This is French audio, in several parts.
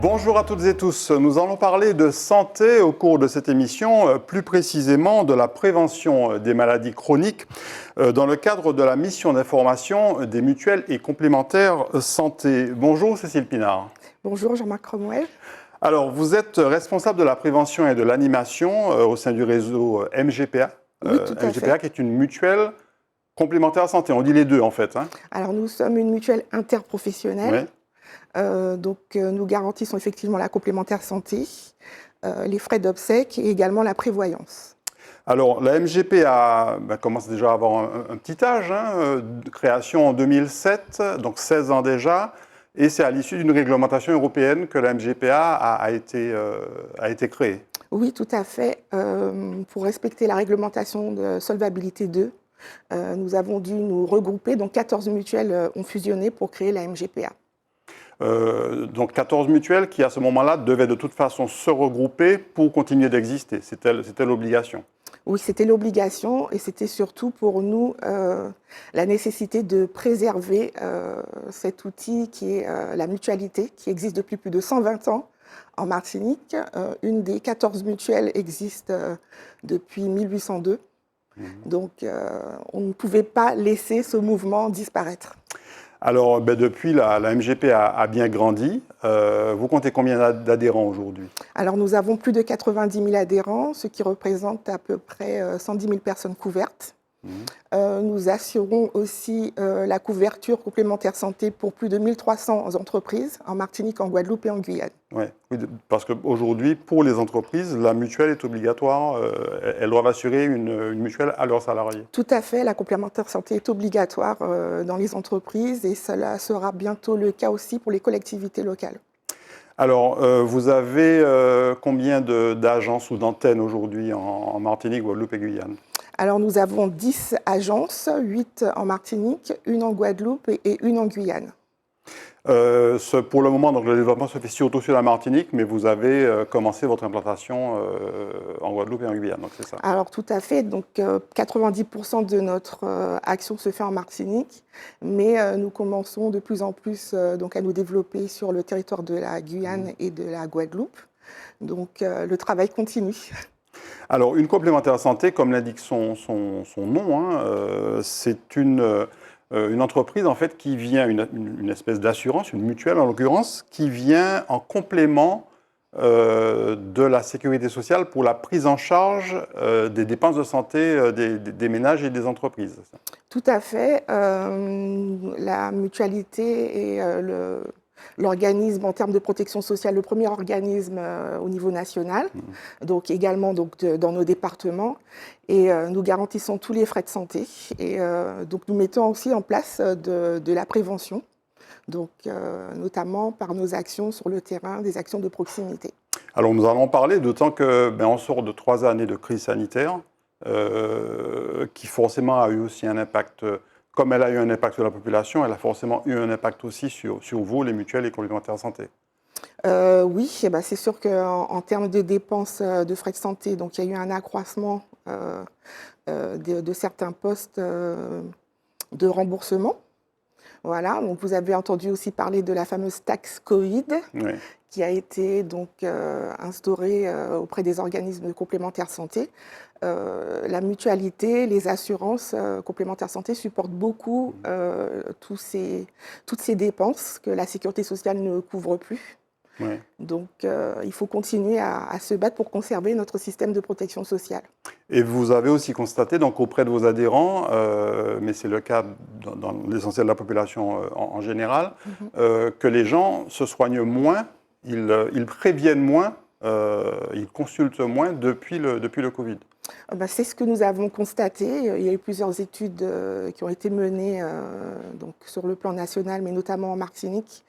Bonjour à toutes et tous. Nous allons parler de santé au cours de cette émission, plus précisément de la prévention des maladies chroniques dans le cadre de la mission d'information des mutuelles et complémentaires santé. Bonjour Cécile Pinard. Bonjour Jean-Marc Cromwell. Alors, vous êtes responsable de la prévention et de l'animation au sein du réseau MGPA. Oui, tout à MGPA fait. qui est une mutuelle complémentaire santé. On dit les deux en fait. Alors nous sommes une mutuelle interprofessionnelle. Oui. Nous garantissons effectivement la complémentaire santé, les frais d'obsèques et également la prévoyance. Alors, la MGP commence déjà à avoir un petit âge, de création en 2007, donc 16 ans déjà, et c'est à l'issue d'une réglementation européenne que la MGPA a été créée. Oui, tout à fait. Pour respecter la réglementation de solvabilité 2, nous avons dû nous regrouper, donc 14 mutuelles ont fusionné pour créer la MGPA. Donc 14 mutuelles qui, à ce moment-là, devaient de toute façon se regrouper pour continuer d'exister. C'était l'obligation. Oui, c'était l'obligation et c'était surtout pour nous la nécessité de préserver cet outil qui est la mutualité, qui existe depuis plus de 120 ans en Martinique. Une des 14 mutuelles existe depuis 1802. Donc, on ne pouvait pas laisser ce mouvement disparaître. Alors, depuis, la MGP a bien grandi. Vous comptez combien d'adhérents aujourd'hui? Alors, nous avons plus de 90 000 adhérents, ce qui représente à peu près 110 000 personnes couvertes. Nous assurons aussi la couverture complémentaire santé pour plus de 1300 entreprises en Martinique, en Guadeloupe et en Guyane. Ouais, oui, parce qu'aujourd'hui, pour les entreprises, la mutuelle est obligatoire. Elles doivent assurer une mutuelle à leurs salariés. Tout à fait, la complémentaire santé est obligatoire dans les entreprises et cela sera bientôt le cas aussi pour les collectivités locales. Alors, vous avez combien d'agences ou d'antennes aujourd'hui en Martinique, Guadeloupe et Guyane? Alors, nous avons 10 agences, 8 en Martinique, une en Guadeloupe et une en Guyane. Pour le moment, donc, le développement se fait surtout sur la Martinique, mais vous avez commencé votre implantation en Guadeloupe et en Guyane, donc c'est ça? Alors, tout à fait. Donc, 90% de notre action se fait en Martinique, mais nous commençons de plus en plus donc, à nous développer sur le territoire de la Guyane et de la Guadeloupe. Donc, le travail continue. Alors, une complémentaire santé, comme l'indique son nom, c'est une entreprise en fait qui vient, une espèce d'assurance, une mutuelle en l'occurrence, qui vient en complément de la sécurité sociale pour la prise en charge des dépenses de santé des ménages et des entreprises. Tout à fait. La mutualité est l'organisme en termes de protection sociale, le premier organisme au niveau national, donc également dans nos départements. Et nous garantissons tous les frais de santé. Et donc nous mettons aussi en place de la prévention, donc notamment par nos actions sur le terrain, des actions de proximité. Alors nous allons parler, d'autant que on sort de 3 années de crise sanitaire, qui forcément a eu aussi un impact. Comme elle a eu un impact sur la population, elle a forcément eu un impact aussi sur vous, les mutuelles et complémentaires santé. Oui, c'est sûr qu'en termes de dépenses de frais de santé, donc il y a eu un accroissement de certains postes de remboursement. Voilà, donc vous avez entendu aussi parler de la fameuse taxe Covid, oui, qui a été donc instaurée auprès des organismes de complémentaire santé. La mutualité, les assurances complémentaires santé supportent beaucoup toutes ces dépenses que la sécurité sociale ne couvre plus. Oui. Donc, il faut continuer à se battre pour conserver notre système de protection sociale. Et vous avez aussi constaté, donc, auprès de vos adhérents, mais c'est le cas dans l'essentiel de la population en général, que les gens se soignent moins, ils préviennent moins, ils consultent moins depuis le Covid. C'est ce que nous avons constaté. Il y a eu plusieurs études qui ont été menées donc sur le plan national, mais notamment en Martinique.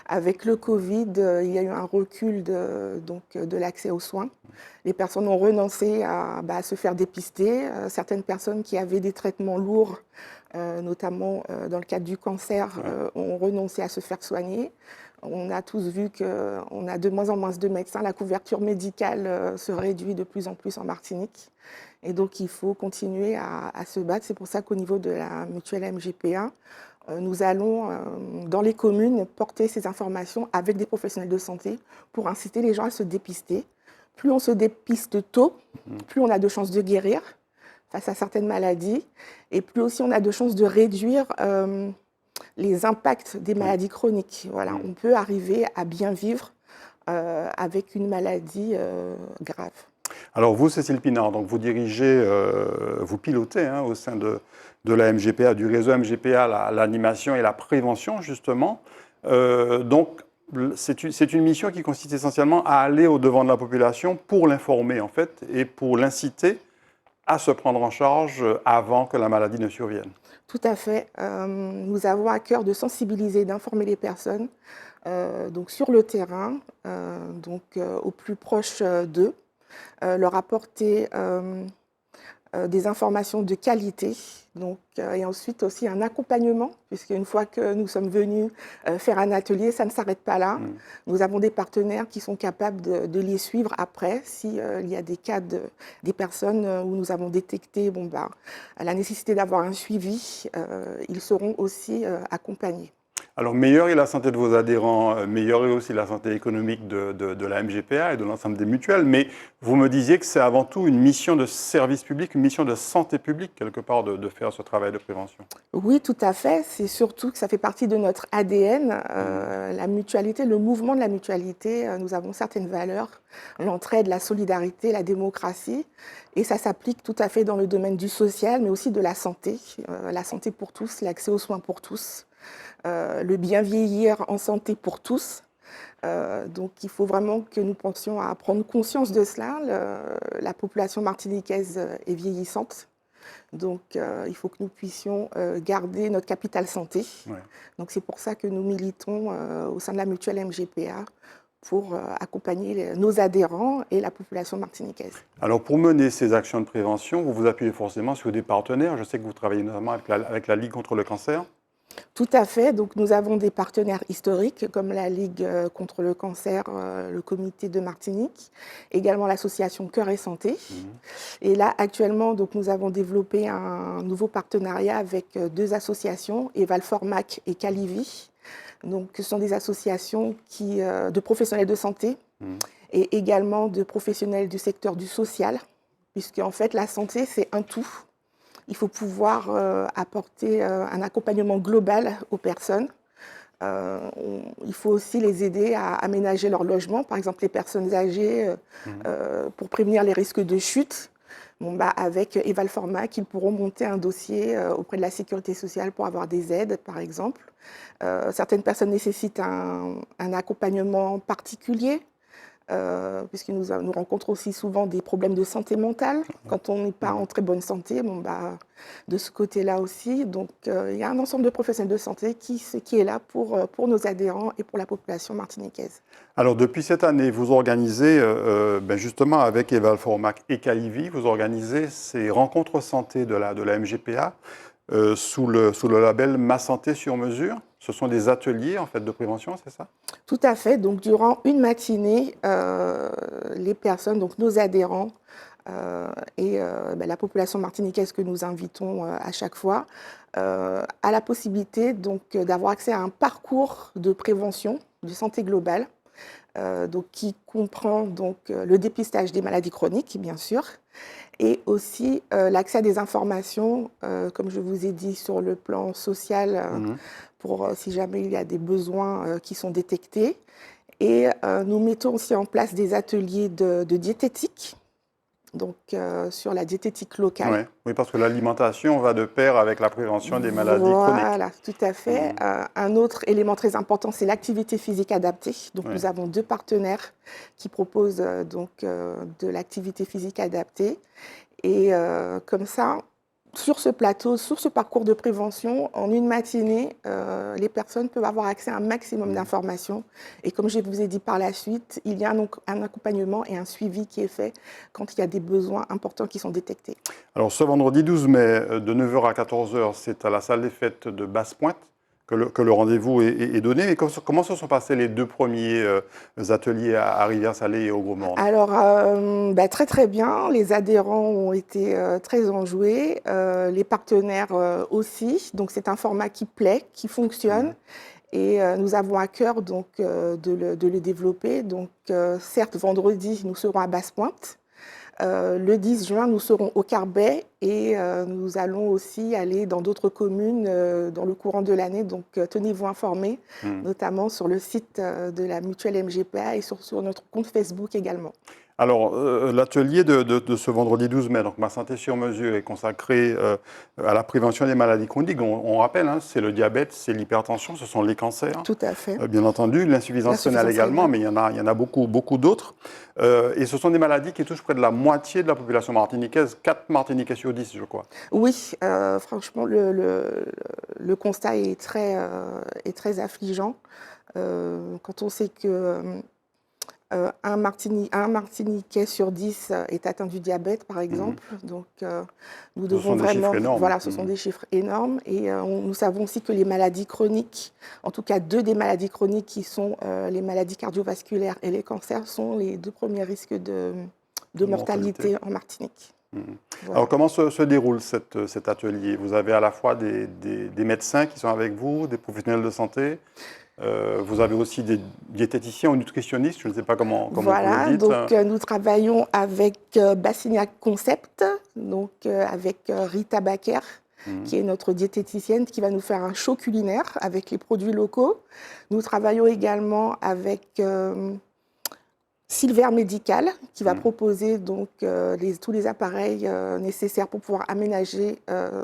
Avec le Covid, il y a eu un recul de l'accès aux soins. Les personnes ont renoncé à se faire dépister. Certaines personnes qui avaient des traitements lourds, notamment dans le cadre du cancer, ont renoncé à se faire soigner. On a tous vu qu'on a de moins en moins de médecins. La couverture médicale se réduit de plus en plus en Martinique. Et donc, il faut continuer à se battre. C'est pour ça qu'au niveau de la mutuelle MGPA, nous allons, dans les communes, porter ces informations avec des professionnels de santé pour inciter les gens à se dépister. Plus on se dépiste tôt, plus on a de chances de guérir face à certaines maladies, et plus aussi on a de chances de réduire les impacts des maladies chroniques. Voilà, on peut arriver à bien vivre avec une maladie grave. Alors vous, Cécile Pinard, donc vous dirigez, vous pilotez au sein de la MGPA, du réseau MGPA, l'animation et la prévention, justement. Donc, c'est une mission qui consiste essentiellement à aller au-devant de la population pour l'informer, en fait, et pour l'inciter à se prendre en charge avant que la maladie ne survienne. Tout à fait. Nous avons à cœur de sensibiliser, d'informer les personnes donc sur le terrain, au plus proche d'eux, leur apporter des informations de qualité, et ensuite aussi un accompagnement, puisqu'une fois que nous sommes venus faire un atelier, ça ne s'arrête pas là. Nous avons des partenaires qui sont capables de les suivre après, s'il y a des cas des personnes où nous avons détecté la nécessité d'avoir un suivi, ils seront aussi accompagnés. Alors, meilleure est la santé de vos adhérents, meilleure est aussi la santé économique de la MGPA et de l'ensemble des mutuelles, mais vous me disiez que c'est avant tout une mission de service public, une mission de santé publique, quelque part, de faire ce travail de prévention. Oui, tout à fait. C'est surtout que ça fait partie de notre ADN, la mutualité, le mouvement de la mutualité. Nous avons certaines valeurs, l'entraide, la solidarité, la démocratie, et ça s'applique tout à fait dans le domaine du social, mais aussi de la santé pour tous, l'accès aux soins pour tous. Le bien vieillir en santé pour tous. Donc il faut vraiment que nous pensions à prendre conscience de cela. La population martiniquaise est vieillissante. Donc il faut que nous puissions garder notre capital santé. Ouais. Donc c'est pour ça que nous militons au sein de la mutuelle MGPA pour accompagner nos adhérents et la population martiniquaise. Alors pour mener ces actions de prévention, vous vous appuyez forcément sur des partenaires. Je sais que vous travaillez notamment avec la Ligue contre le cancer. Tout à fait. Donc, nous avons des partenaires historiques comme la Ligue contre le cancer, le Comité de Martinique, également l'association Cœur et Santé. Et là, actuellement, donc, nous avons développé un nouveau partenariat avec deux associations, Evalformac et Calivi. Donc, ce sont des associations de professionnels de santé et également de professionnels du secteur du social, puisque en fait, la santé, c'est un tout. Il faut pouvoir apporter un accompagnement global aux personnes. Il faut aussi les aider à aménager leur logement, par exemple les personnes âgées, pour prévenir les risques de chute. Avec Evalformac, ils pourront monter un dossier auprès de la sécurité sociale pour avoir des aides, par exemple. Certaines personnes nécessitent un accompagnement particulier. Puisque nous rencontrons aussi souvent des problèmes de santé mentale quand on n'est pas en très bonne santé. De ce côté-là aussi, donc il y a un ensemble de professionnels de santé qui est là pour nos adhérents et pour la population martiniquaise. Alors depuis cette année, vous organisez justement avec Evalformac et Calivi, vous organisez ces rencontres santé de la MGPA sous le label Ma Santé sur mesure. Ce sont des ateliers en fait de prévention, c'est ça? Tout à fait. Donc durant une matinée, les personnes, donc nos adhérents et la population martiniquaise que nous invitons à chaque fois, a la possibilité donc d'avoir accès à un parcours de prévention de santé globale, qui comprend donc le dépistage des maladies chroniques, bien sûr, et aussi l'accès à des informations, comme je vous ai dit, sur le plan social, pour si jamais il y a des besoins qui sont détectés. Et nous mettons aussi en place des ateliers de diététique, donc sur la diététique locale. Oui, parce que l'alimentation va de pair avec la prévention des maladies chroniques. Voilà, tout à fait. Un autre élément très important, c'est l'activité physique adaptée. Donc nous avons deux partenaires qui proposent de l'activité physique adaptée. Et comme ça, sur ce plateau, sur ce parcours de prévention, en une matinée, les personnes peuvent avoir accès à un maximum d'informations. Et comme je vous ai dit par la suite, il y a un accompagnement et un suivi qui est fait quand il y a des besoins importants qui sont détectés. Alors ce vendredi 12 mai, de 9h à 14h, c'est à la salle des fêtes de Basse-Pointe que le rendez-vous est donné. Mais comment se sont passés les 2 premiers ateliers à Rivière-Salée et au Gros-Morne? Alors, très très bien. Les adhérents ont été très enjoués, les partenaires aussi. Donc, c'est un format qui plaît, qui fonctionne. Et nous avons à cœur donc, de le développer. Donc, certes, vendredi, nous serons à Basse-Pointe. Le 10 juin, nous serons au Carbet et nous allons aussi aller dans d'autres communes dans le courant de l'année. Donc, tenez-vous informés, notamment sur le site de la mutuelle MGPA et sur notre compte Facebook également. Alors, l'atelier de ce vendredi 12 mai, donc Ma Santé sur mesure, est consacré à la prévention des maladies chroniques. On rappelle, hein, c'est le diabète, c'est l'hypertension, ce sont les cancers. Tout à fait. Bien entendu, l'insuffisance rénale également, mais il y en a beaucoup, beaucoup d'autres. Et ce sont des maladies qui touchent près de la moitié de la population martiniquaise, 4 Martiniquais sur 10, je crois. Oui, franchement, le constat est très affligeant. Quand on sait que un Martiniquais sur 10 est atteint du diabète, par exemple. Donc, nous devons vraiment... Voilà, ce sont des chiffres énormes. Et nous savons aussi que les maladies chroniques, en tout cas 2 des maladies chroniques qui sont les maladies cardiovasculaires et les cancers, sont les 2 premiers risques de mortalité en Martinique. Voilà. Alors, comment se déroule cet atelier? Vous avez à la fois des médecins qui sont avec vous, des professionnels de santé. Vous avez aussi des diététiciens ou nutritionnistes, je ne sais pas comment vous le dites. Donc nous travaillons avec Bassignac Concept, donc avec Rita Baker, qui est notre diététicienne, qui va nous faire un show culinaire avec les produits locaux. Nous travaillons également avec Silver Médical, qui va proposer donc, tous les appareils nécessaires pour pouvoir aménager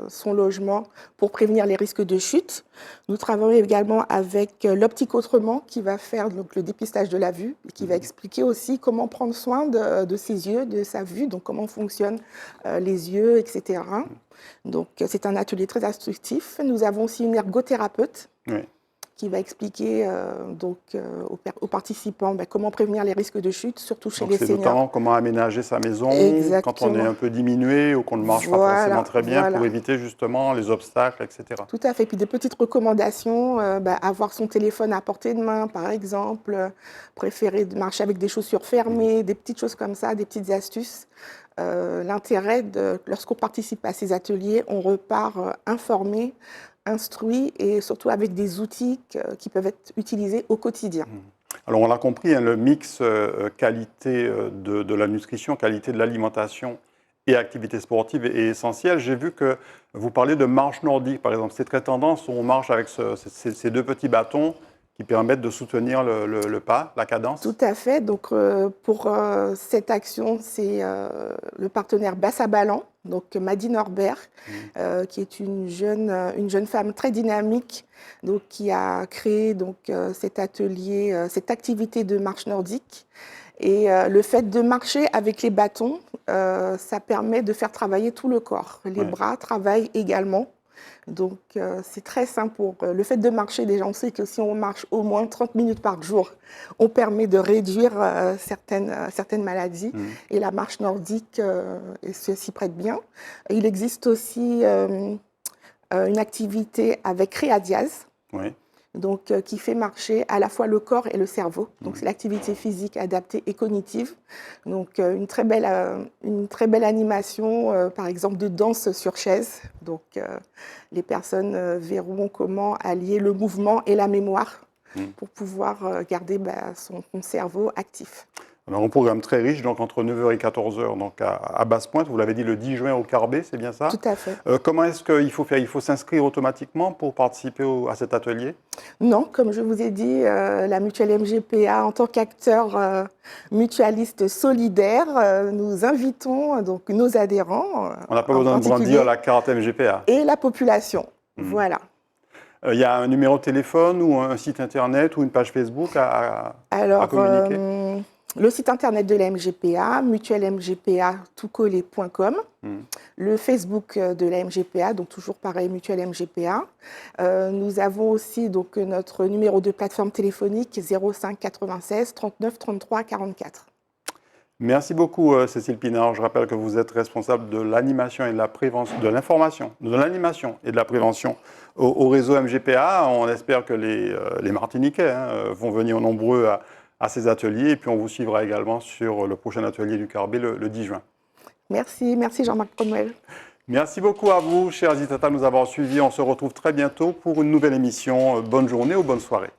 son logement pour prévenir les risques de chute. Nous travaillons également avec l'Optique Autrement, qui va faire donc, le dépistage de la vue, et qui va expliquer aussi comment prendre soin de ses yeux, de sa vue, donc comment fonctionnent les yeux, etc. Donc c'est un atelier très instructif. Nous avons aussi une ergothérapeute. Oui. Qui va expliquer aux participants comment prévenir les risques de chute, surtout chez les seniors. Notamment comment aménager sa maison quand on est un peu diminué ou qu'on ne marche pas forcément très bien pour éviter justement les obstacles, etc. Tout à fait. Puis des petites recommandations, avoir son téléphone à portée de main, par exemple, préférer de marcher avec des chaussures fermées, des petites choses comme ça, des petites astuces. L'intérêt, lorsqu'on participe à ces ateliers, on repart informé, instruit et surtout avec des outils qui peuvent être utilisés au quotidien. Alors on l'a compris, hein, le mix qualité de la nutrition, qualité de l'alimentation et activité sportive est essentiel. J'ai vu que vous parlez de marche nordique, par exemple. C'est très tendance où on marche avec ces 2 petits bâtons qui permettent de soutenir le pas, la cadence. Tout à fait. Donc, pour cette action, c'est le partenaire Basse à Ballon, donc Maddy Norbert, qui est une jeune femme très dynamique, donc, qui a créé donc, cet atelier, cette activité de marche nordique. Et le fait de marcher avec les bâtons, ça permet de faire travailler tout le corps. Les bras travaillent également. Donc, c'est très simple. Le fait de marcher, déjà, on sait que si on marche au moins 30 minutes par jour, on permet de réduire certaines maladies. Et la marche nordique s'y prête bien. Il existe aussi une activité avec Réadiaz. Oui. Donc, qui fait marcher à la fois le corps et le cerveau. Donc, c'est l'activité physique adaptée et cognitive. Donc, une très belle animation, par exemple, de danse sur chaise. Donc, les personnes verront comment allier le mouvement et la mémoire pour pouvoir garder son cerveau actif. Alors, un programme très riche, donc entre 9h et 14h, donc à Basse-Pointe. Vous l'avez dit, le 10 juin au Carbet, c'est bien ça? Tout à fait. Comment est-ce qu'il faut faire? Il faut s'inscrire automatiquement pour participer à cet atelier? Non, comme je vous ai dit, la mutuelle MGPA, en tant qu'acteur mutualiste solidaire, nous invitons donc nos adhérents. On n'a pas besoin de brandir la carte MGPA. Et la population, voilà. Il y a un numéro de téléphone ou un site internet ou une page Facebook à communiquer? Le site internet de la MGPA, mutuellemgpa.com, le Facebook de la MGPA, donc toujours pareil, mutuelle MGPA. Nous avons aussi donc, notre numéro de plateforme téléphonique 05 96 39 33 44. Merci beaucoup, Cécile Pinard. Je rappelle que vous êtes responsable de l'animation et de la prévention, de l'information, de l'animation et de la prévention au réseau MGPA. On espère que les Martiniquais vont venir nombreux à ces ateliers. Et puis, on vous suivra également sur le prochain atelier du Carbet le 10 juin. Merci Jean-Marc Cromwell. Merci beaucoup à vous, chers Itata, de nous avoir suivis. On se retrouve très bientôt pour une nouvelle émission. Bonne journée ou bonne soirée.